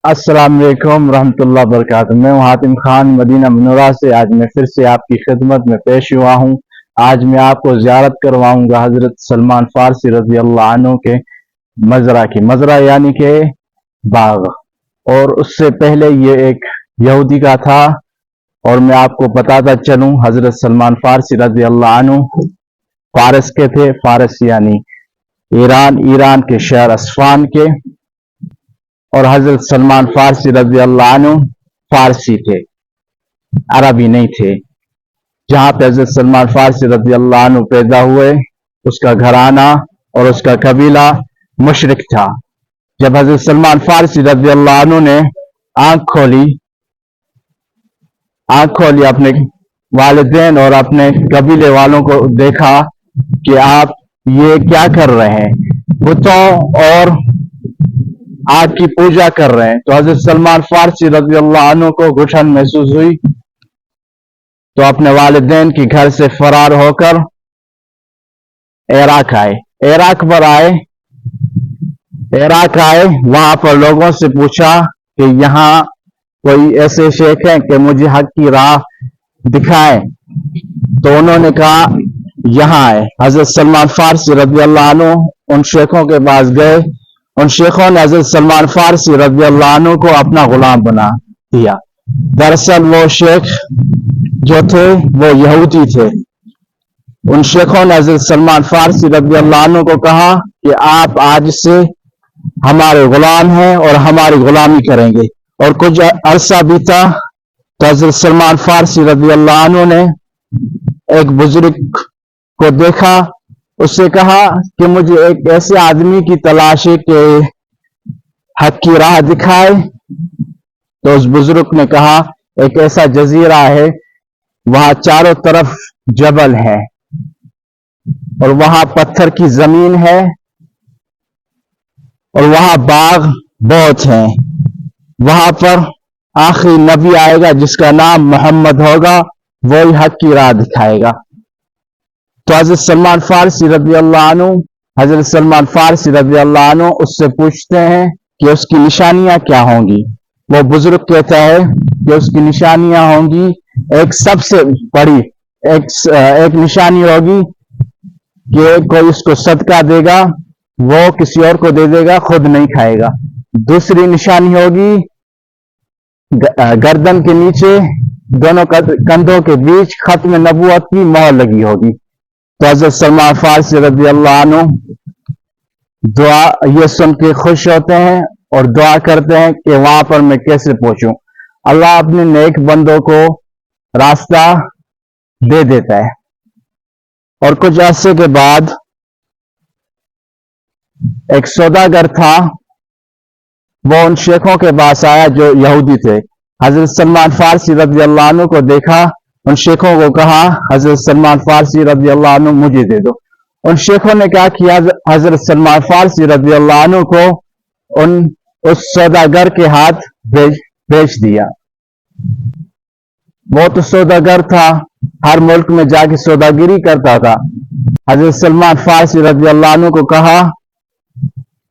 अस्सलाम वालेकुम रहमतुल्लाह बरकातहू। मैं हूं हातिम खान मदीना मनोरा से। आज मैं फिर से आपकी खिदमत में पेश हुआ हूं। आज मैं आपको ज़ियारत करवाऊंगा हज़रत सलमान फारसी रज़ी अल्लाह अन्हु के मज़रा की। मज़रा यानी के बाग। और उससे पहले ये एक यहूदी का था। और मैं आपको बताता चलूं, हज़रत सलमान फारसी रज़ी अल्लाह अन्हु फारस के थे। फारस यानी ईरान के शहर अस्फान के। और हजरत सलमान फारसी रज़ी अल्लाह अन्हु फारसी थे, अरबी नहीं थे। जहां पे हजरत सलमान फारसी रज़ी अल्लाह अन्हु पैदा हुए, उसका घराना और उसका कबीला मुशरिक था। जब हजरत सलमान फारसी रज़ी अल्लाह अन्हु ने आंख खोली अपने वालिदैन और अपने कबीले वालों को देखा कि आप ये क्या कर रहे हैं, बुतों और आग की पूजा कर रहे हैं। तो हजरत सलमान फारसी रज़ी अल्लाह अन्हु को घुटन महसूस हुई, तो अपने वालिदैन के घर से फरार होकर इराक आए। इराक आए, वहां पर लोगों से पूछा कि यहाँ कोई ऐसे शेख हैं कि मुझे हक की राह दिखाएं। तो उन्होंने कहा यहाँ आए। हजरत सलमान फारसी रज़ी अल्लाह अन्हु उन शेखों के पास गए। उन शेखों ने हजरत सलमान फारसी रज़ी अल्लाह अन्हु को अपना गुलाम बना दिया। दरअसल वो शेख जो थे वो यहूदी थे। उन शेखों ने हजरत सलमान फारसी रज़ी अल्लाह अन्हु को कहा कि आप आज से हमारे गुलाम हैं और हमारी गुलामी करेंगे। और कुछ अरसा बीता तो हजरत सलमान फारसी रज़ी अल्लाह अन्हु ने एक बुजुर्ग को देखा। उससे कहा कि मुझे एक ऐसे आदमी की तलाश है कि हक की राह दिखाए। तो उस बुजुर्ग ने कहा एक ऐसा जजीरा है, वहां चारों तरफ जबल है और वहां पत्थर की जमीन है और वहां बाग बहुत हैं। वहां पर आखिरी नबी आएगा जिसका नाम मोहम्मद होगा, वही हक की राह दिखाएगा। तो हजरत सलमान फारसी रज़ी अल्लाह अन्हु हजरत सलमान फारसी रज़ी अल्लाह अन्हु उससे पूछते हैं कि उसकी निशानियां क्या होंगी। वो बुजुर्ग कहता है कि उसकी निशानियां होंगी, एक सबसे बड़ी एक निशानी होगी कि कोई उसको सदका देगा, वो किसी और को दे देगा, खुद नहीं खाएगा। दूसरी निशानी होगी गर्दन के नीचे दोनों कंधों के बीच खत्म नबूवत की मोहर लगी होगी। तो हजरत सलमान फारसी रज़ी अल्लाह अन्हु दुआ ये सुन के खुश होते हैं और दुआ करते हैं कि वहां पर मैं कैसे पहुंचूं। अल्लाह अपने नेक बंदों को रास्ता दे देता है। और कुछ अरसे के बाद एक सौदागर था, वो उन शेखों के पास आया जो यहूदी थे। हजरत सलमान फारसी रज़ी अल्लाह अन्हु को देखा, उन शेखों को कहा हजरत सलमान फारसी रज़ी अल्लाह अन्हु मुझे दे दो। उन शेखों ने क्या किया, हजरत सलमान फारसी रज़ी अल्लाह अन्हु को उस सौदागर के हाथ भेज दिया। वो तो सौदागर था, हर मुल्क में जाके सौदागिरी करता था। हजरत सलमान फारसी रज़ी अल्लाह अन्हु को कहा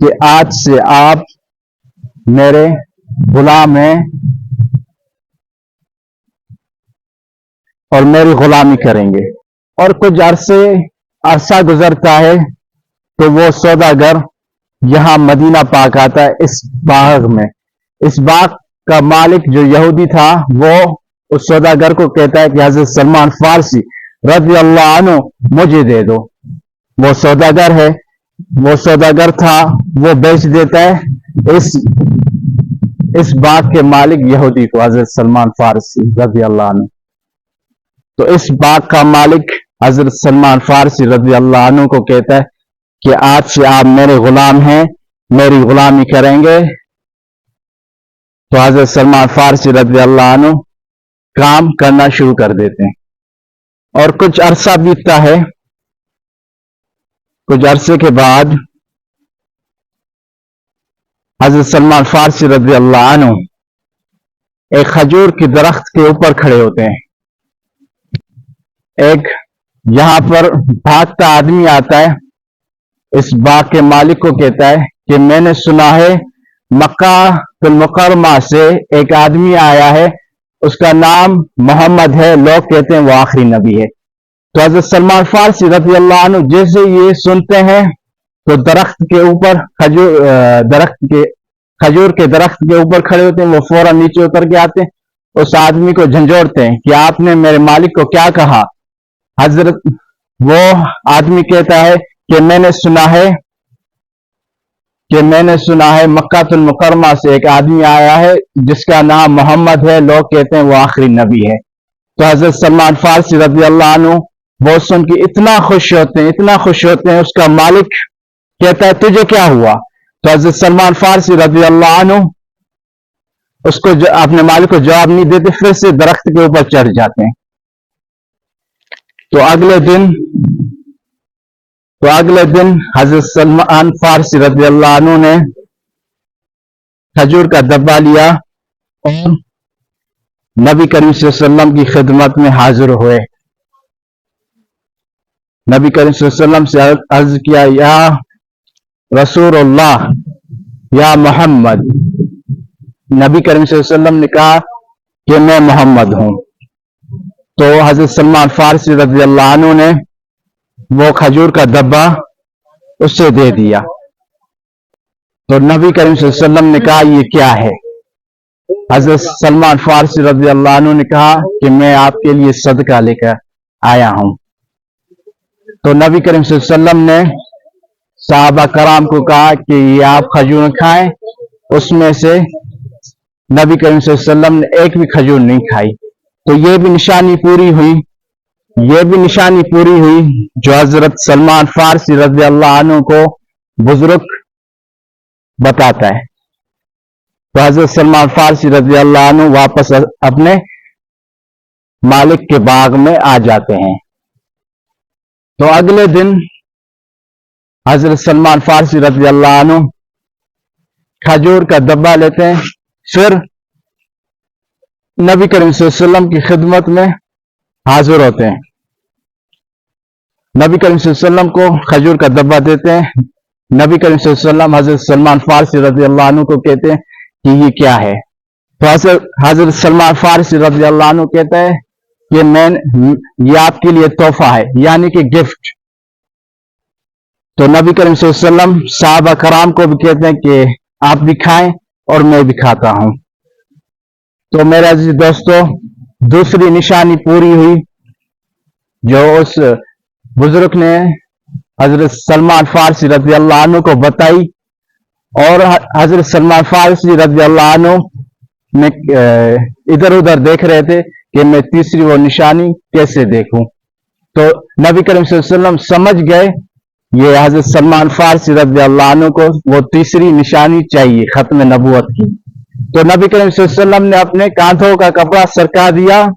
कि आज से आप मेरे गुलाम हैं और मेरी गुलामी करेंगे। और कुछ अरसा गुजरता है तो वो सौदागर यहां मदीना पाक आता है, इस बाग में। इस बाग का मालिक जो यहूदी था वो उस सौदागर को कहता है कि हजरत सलमान फारसी रज़ी अल्लाह अन्हु मुझे दे दो। वो सौदागर है, वो सौदागर था, वो बेच देता है इस बाग के मालिक यहूदी को, हजरत सलमान फारसी रज़ी अल्लाह अन्हु। तो इस बाग का मालिक हजरत सलमान फारसी रज़ी अल्लाह अन्हु को कहता है कि आज से आप मेरे गुलाम हैं, मेरी गुलामी करेंगे। तो हजरत सलमान फारसी रज़ी अल्लाह अन्हु काम करना शुरू कर देते हैं। और कुछ अरसा बीतता है। कुछ अरसे के बाद हजरत सलमान फारसी रज़ी अल्लाह अन्हु एक खजूर के दरख्त के ऊपर खड़े होते हैं। एक यहां पर भागता आदमी आता है, इस बाग के मालिक को कहता है कि मैंने सुना है मक्का तुल मुकरमा से एक आदमी आया है, उसका नाम मोहम्मद है, लोग कहते हैं वो आखिरी नबी है। तो हजरत सलमान फारसी रज़ी अल्लाह अन्हु जैसे ये सुनते हैं तो दरख्त के ऊपर खजूर के दरख्त के ऊपर खड़े होते हैं, वो फौरन नीचे उतर के आते हैं, उस आदमी को झंझोड़ते हैं कि आपने मेरे मालिक को क्या कहा। हजरत वो आदमी कहता है कि मैंने सुना है मक्कातुल मुकरमा से एक आदमी आया है जिसका नाम मोहम्मद है, लोग कहते हैं वो आखिरी नबी है। तो हजरत सलमान फारसी रज़ी अल्लाह अन्हु वो सुन के इतना खुश होते हैं, उसका मालिक कहता है तुझे क्या हुआ। तो हजरत सलमान फारसी रज़ी अल्लाह अन्हु उसको अपने मालिक को जवाब नहीं देते, फिर से दरख्त के ऊपर चढ़ जाते हैं। तो अगले दिन हजरत सलमान फारसी रज़ी अल्लाह अन्हु ने खजूर का डब्बा लिया और नबी करीम सल्लल्लाहु अलैहि वसल्लम की खिदमत में हाजिर हुए। नबी करीम सल्लल्लाहु अलैहि वसल्लम से अर्ज किया, या रसूलुल्लाह, या मोहम्मद। नबी करीम सल्लल्लाहु अलैहि वसल्लम ने कहा कि मैं मोहम्मद हूं। तो हजरत सलमान फारसी रज़ी अल्लाह अन्हु ने वो खजूर का डब्बा उससे दे दिया। तो नबी करीम सल्लल्लाहु अलैहि वसल्लम ने कहा ये क्या है। हजरत सलमान फारसी रज़ी अल्लाह अन्हु ने कहा कि मैं आपके लिए सदका लेकर आया हूं। तो नबी करीम सल्लल्लाहु अलैहि वसल्लम ने सहाबा कराम को कहा कि ये आप खजूर खाएं। उसमें से नबी करीम सल्लल्लाहु अलैहि वसल्लम ने एक भी खजूर नहीं खाई। तो ये भी निशानी पूरी हुई जो हजरत सलमान फारसी रज़ी अल्लाह अन्हु को बुजुर्ग बताता है। तो हजरत सलमान फारसी रज़ी अल्लाह अन्हु वापस अपने मालिक के बाग में आ जाते हैं। तो अगले दिन हजरत सलमान फारसी रज़ी अल्लाह अन्हु खजूर का डब्बा लेते हैं, फिर नबी करीम सल्लल्लाहु अलैहि वसल्लम की खिदमत में हाजिर होते हैं। नबी करीम सल्लल्लाहु अलैहि वसल्लम को खजूर का डब्बा देते हैं। नबी करीम सल्लल्लाहु अलैहि वसल्लम हजरत सलमान फारसी रज़ी अल्लाह अन्हु को कहते हैं कि ये क्या है। तो हजरत सलमान फारसी रज़ी अल्लाह अन्हु कहता है कि ये आपके लिए तोहफा है, यानी कि गिफ्ट। तो नबी करीम सल्लल्लाहु अलैहि वसल्लम सहाबा कराम को भी कहते हैं कि आप भी खाएं और मैं भी खाता हूं। तो मेरे अजीज दोस्तों, दूसरी निशानी पूरी हुई जो उस बुजुर्ग ने हजरत सलमान फारसी रज़ी अल्लाह अन्हु को बताई, और हजरत सलमान फारसी रज़ी अल्लाह अन्हु ने इधर उधर देख रहे थे कि मैं तीसरी वो निशानी कैसे देखूं। तो नबी करीम सल्लल्लाहु अलैहि वसल्लम समझ गए ये हजरत सलमान फारसी रज़ी अल्लाह अन्हु को वो तीसरी निशानी चाहिए खत्म नबूवत की। तो नबी करीम सल्लल्लाहु अलैहि वसल्लम ने अपने कांधों का कपड़ा सरका दिया।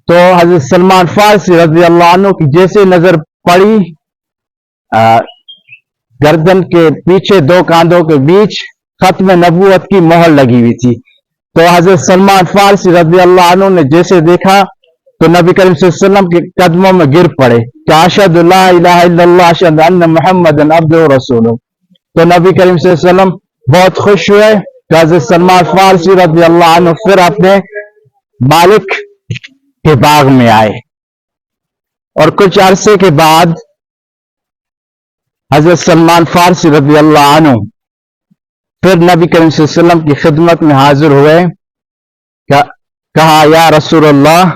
तो हजरत सलमान फारसी रज़ी अल्लाह अन्हु की जैसे नजर पड़ी, गर्दन के पीछे दो कांधों के बीच खत्म नबूवत की मोहर लगी हुई थी। तो हजरत सलमान फारसी रज़ी अल्लाह अन्हु ने जैसे देखा तो नबी करीम सल्लल्लाहु अलैहि वसल्लम के कदमों में गिर पड़े कि अशहदु ला इलाहा इल्लल्लाह अशहदु अन्ना मुहम्मदन अब्दुहु व रसूलुहु। तो नबी करीम सल्लल्लाहु अलैहि वसल्लम बहुत खुश हुए कि हजरत सलमान फारसी रज़ी अल्लाह अन्हु फिर अपने मालिक के बाग में आए। और कुछ अरसे के बाद हजरत सलमान फारसी रज़ी अल्लाह अन्हु फिर नबी करीम सल्लल्लाहु अलैहि वसल्लम की खिदमत में हाजिर हुए। कहा, या रसूलल्लाह,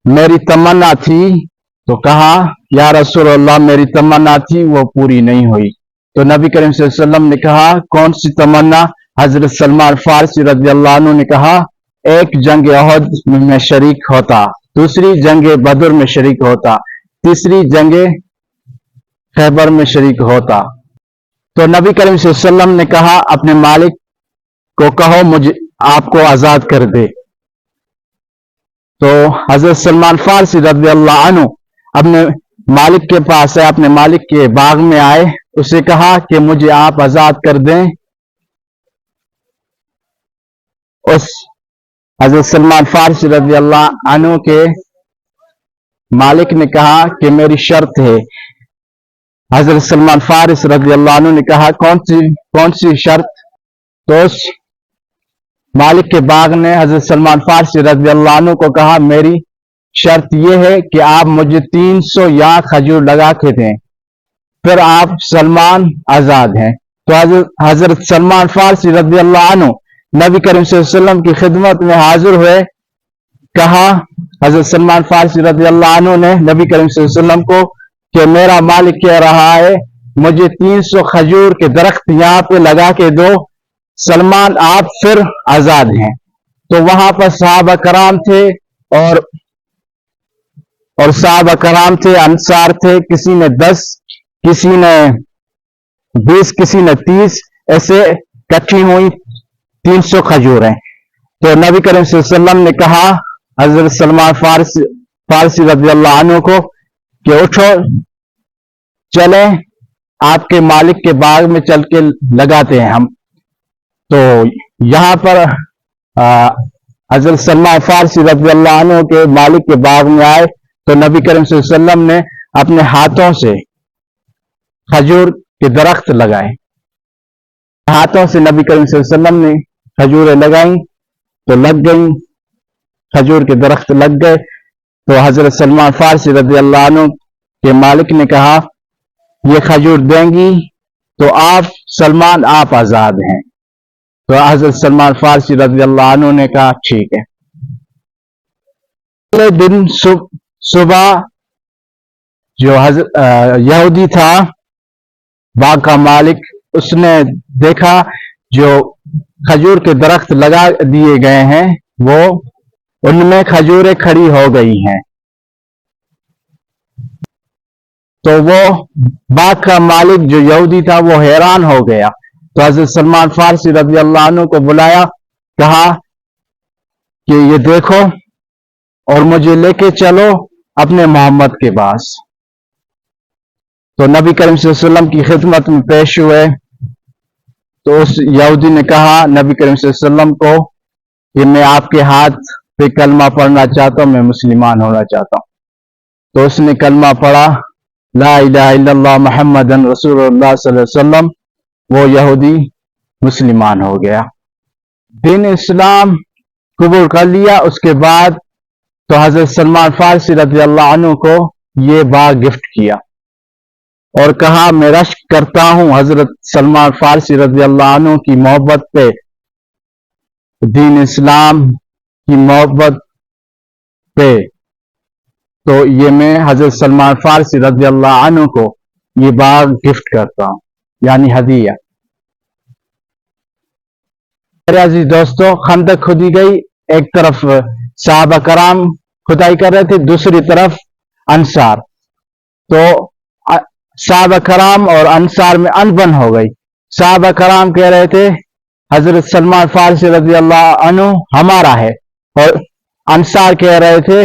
मेरी तमन्ना थी। तो कहा, या रसूलल्लाह, मेरी तमन्ना थी वो पूरी नहीं हुई। तो नबी करीम सल्लल्लाहु अलैहि वसल्लम ने कहा, कौन सी तमन्ना। हजरत सलमान फारसी रज़ी अल्लाह अन्हु ने कहा, एक जंग उहद में शरीक होता, दूसरी जंग बदर में शरीक होता, तीसरी जंग खैबर में शरीक होता। तो नबी करीम सल्लल्लाहु अलैहि वसल्लम ने कहा, अपने मालिक को कहो मुझे आपको आजाद कर दे। तो हजरत सलमान फारसी रज़ी अल्लाह अन्हु अपने मालिक के पास है, अपने मालिक के बाग में आए, उसे कहा कि मुझे आप आजाद कर दें। उस हजरत सलमान फारसी रज़ी अल्लाह अन्हु के मालिक ने कहा कि मेरी शर्त है। हजरत सलमान फारसी रज़ी अल्लाह अन्हु ने कहा, कौन सी शर्त। तो उस मालिक के बाग ने हजरत सलमान फारसी रज़ी अल्लाह अन्हु को कहा, मेरी शर्त यह है कि आप मुझे 300 यहाँ खजूर लगा के दें, फिर आप सलमान आजाद हैं। तो हजरत सलमान फारसी रज़ी अल्लाह अन्हु नबी करीम सल्लल्लाहु अलैहि वसल्लम की खिदमत में हाजिर हुए। कहा हजरत सलमान फारसी रज़ी अल्लाह अन्हु ने नबी करीम सल्लल्लाहु अलैहि वसल्लम को कि मेरा मालिक कह रहा है मुझे 300 खजूर के दरख्त यहाँ पे लगा के दो, सलमान आप फिर आजाद हैं। तो वहां पर सहाबा कराम थे और सहाबा कराम थे, अंसार थे, किसी ने 10, किसी ने 20, किसी ने 30, ऐसे इकट्ठी हुई 300 खजूरें। तो नबी करीम सल्लल्लाहु अलैहि वसल्लम ने कहा हजरत सलमान फारसी रज़ी अल्लाह अन्हु को कि उठो, चले आपके मालिक के बाग में चल के लगाते हैं हम। तो यहां पर हजरत सलमान फारसी रज़ी अल्लाह अन्हु के मालिक के बाग में आए तो नबी करीम सल्लल्लाहु अलैहि वसल्लम ने अपने हाथों से खजूर के दरख्त लगाए। हाथों से नबी करीम सल्लल्लाहु अलैहि वसल्लम ने खजूरें लगाई तो लग गई, खजूर के दरख्त लग गए। तो हजरत सलमान फारसी रज़ी अल्लाह अन्हु के मालिक ने कहा ये खजूर देंगी तो आप सलमान आप आजाद हैं। तो हजरत सलमान फारसी रज़ी अल्लाह अन्हु ने कहा ठीक है। अगले दिन सुबह जो यहूदी था बाग का मालिक, उसने देखा जो खजूर के दरख्त लगा दिए गए हैं वो उनमें खजूरें खड़ी हो गई हैं। तो वो बाग का मालिक जो यहूदी था वो हैरान हो गया। तो हजरत सलमान फारसी रज़ी अल्लाह अन्हु को बुलाया, कहा कि ये देखो और मुझे लेके चलो अपने मोहम्मद के पास। तो नबी करीम सल्लल्लाहु अलैहि वसल्लम की खिदमत में पेश हुए। तो उस यहूदी ने कहा नबी करीम सल्लल्लाहु अलैहि वसल्लम को कि मैं आपके हाथ पे कलमा पढ़ना चाहता हूं, मैं मुसलमान होना चाहता हूं। तो उसने कलमा पढ़ा, ला इलाहा इल्लल्लाह मुहम्मदन रसूलुल्लाह सल्लल्लाहु अलैहि वसल्लम। वो यहूदी मुसलमान हो गया, दीन इस्लाम कबूल कर लिया। उसके बाद तो हजरत सलमान फारसी रज़ी अल्लाह अन्हु को ये बाग गिफ्ट किया और कहा मैं रश्क करता हूं हजरत सलमान फारसी रज़ी अल्लाह अन्हु की मोहब्बत पे, दीन इस्लाम की मोहब्बत पे। तो ये मैं हजरत सलमान फारसी रज़ी अल्लाह अन्हु को ये बाग गिफ्ट करता हूं, यानी हदिया। मेरे अजीज दोस्तों, खंदक खुदी गई, एक तरफ सहाबा कराम खुदाई कर रहे थे, दूसरी तरफ अंसार। तो सहाबा कराम और अंसार में अनबन हो गई। सहाबा कराम कह रहे थे हजरत सलमान फारसी रज़ी अल्लाह अन्हु हमारा है, और अंसार कह रहे थे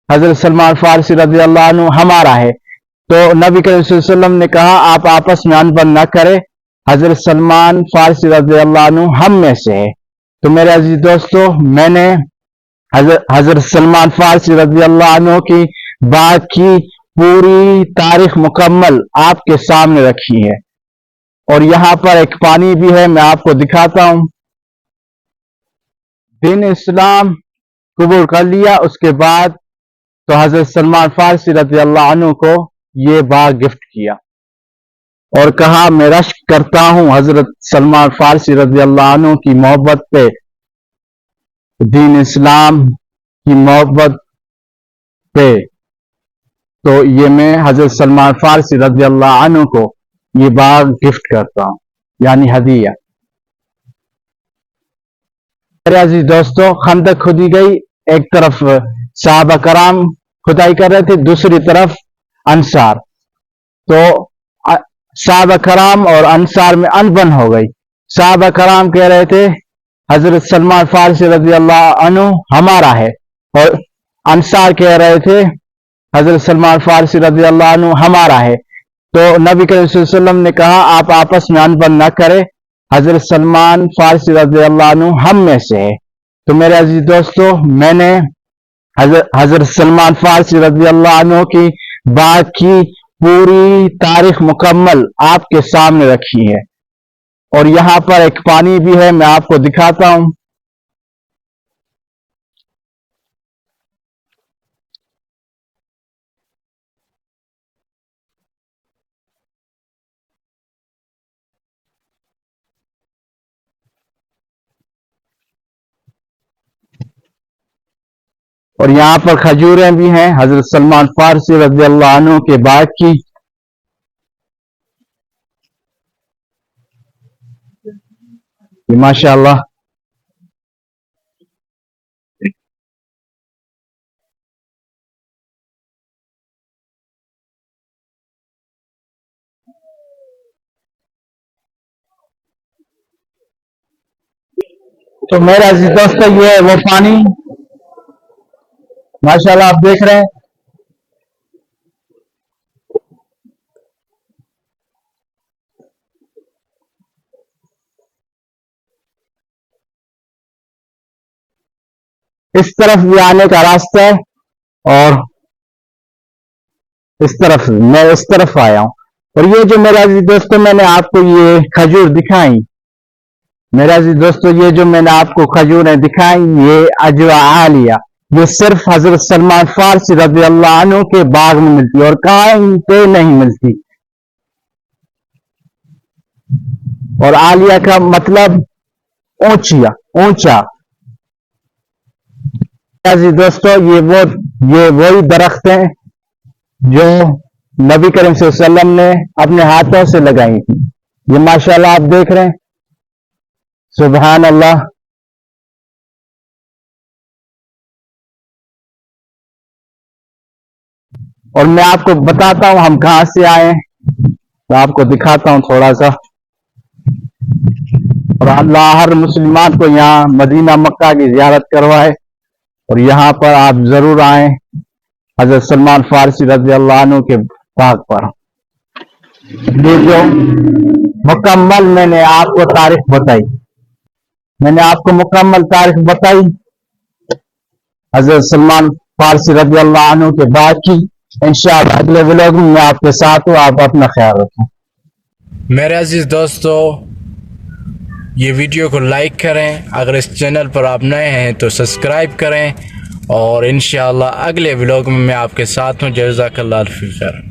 हजरत सलमान फारसी रज़ी अल्लाह अन्हु हमारा है। तो नबी करीम सल्लल्लाहु अलैहि वसल्लम ने कहा आप आपस में अनबन न करें, हजरत सलमान फारसी रज़ी अल्लाह अन्हु हम में से है। तो मेरे अजीज दोस्तों, मैंने हजरत सलमान फारसी रज़ी अल्लाह अन्हु की बात की पूरी तारीख मुकम्मल आपके सामने रखी है, और यहां पर एक पानी भी है, मैं आपको दिखाता हूं। दीन इस्लाम कबूल कर लिया, उसके बाद तो हजरत सलमान फारसी रज़ी अल्लाह अन्हु को ये बाग गिफ्ट किया और कहा मैं रश्क करता हूं हजरत सलमान फारसी रज़ी अल्लाह अन्हु की मोहब्बत पे, दीन इस्लाम की मोहब्बत पे। तो ये मैं हजरत सलमान फारसी रज़ी अल्लाह अन्हु को ये बाग गिफ्ट करता हूं, यानी हदिया। मेरे अजीज दोस्तों, खंदक खुदी गई, एक तरफ सहाबा कराम खुदाई कर रहे थे, दूसरी तरफ अंसार। तो सहाबा कराम और अंसार में अनबन हो गई। सहाबा कराम कह रहे थे हजरत सलमान फारसी रज़ी अल्लाह अन्हु हमारा है, और अंसार कह रहे थे हजरत सलमान फारसी रज़ी अल्लाह अन्हु हमारा है। तो नबी करीम सल्लल्लाहु अलैहि वसल्लम ने कहा आप आपस में अनबन न करें, हजरत सलमान फारसी रज़ी अल्लाह अन्हु हम में से है। तो मेरे अजीज दोस्तों, मैंने हजरत सलमान फारसी रज़ी अल्लाह अन्हु की बात की पूरी तारीख मुकम्मल आपके सामने रखी है, اور یہاں پر ایک پانی بھی ہے، میں آپ کو دکھاتا ہوں. اور یہاں پر کھجوریں بھی ہیں حضرت سلمان فارسی رضی اللہ عنہ کے باغ کی. ماشاء اللہ. تو میرا عزیز دوستو یہ ہے وہ پانی، ماشاءاللہ آپ دیکھ رہے ہیں. اس طرف بھی آنے کا راستہ ہے اور اس طرف میں اس طرف آیا ہوں. اور یہ جو میرا عزیز دوستو میں نے آپ کو یہ کھجور دکھائی، میرا عزیز دوستو یہ جو میں نے آپ کو کھجوریں دکھائی، یہ اجوا عالیہ، یہ صرف حضرت سلمان فارسی رضی اللہ عنہ کے باغ میں ملتی اور کہیں پہ نہیں ملتی. اور عالیہ کا مطلب اونچا. عزیز دوستو یہ وہی درخت ہیں جو نبی کریم صلی اللہ علیہ وسلم نے اپنے ہاتھوں سے لگائی تھی. یہ ماشاءاللہ آپ دیکھ رہے ہیں. سبحان اللہ. اور میں آپ کو بتاتا ہوں ہم کہاں سے آئے ہیں، میں آپ کو دکھاتا ہوں تھوڑا سا. اور اللہ ہر مسلمان کو یہاں مدینہ مکہ کی زیارت کروائے اور یہاں پر آپ ضرور آئیں حضرت سلمان فارسی رضی اللہ عنہ کے باغ پر. یہ جو مکمل میں نے آپ کو تاریخ بتائی حضرت سلمان فارسی رضی اللہ عنہ کے باغ کی. انشاءاللہ اگلے ولاگ میں آپ کے ساتھ ہوں. آپ اپنا خیال رکھیں. میرے عزیز دوستو یہ ویڈیو کو لائک کریں، اگر اس چینل پر آپ نئے ہیں تو سبسکرائب کریں، اور انشاءاللہ اگلے ولاگ میں آپ کے ساتھ ہوں. جزاک اللہ الف خیر.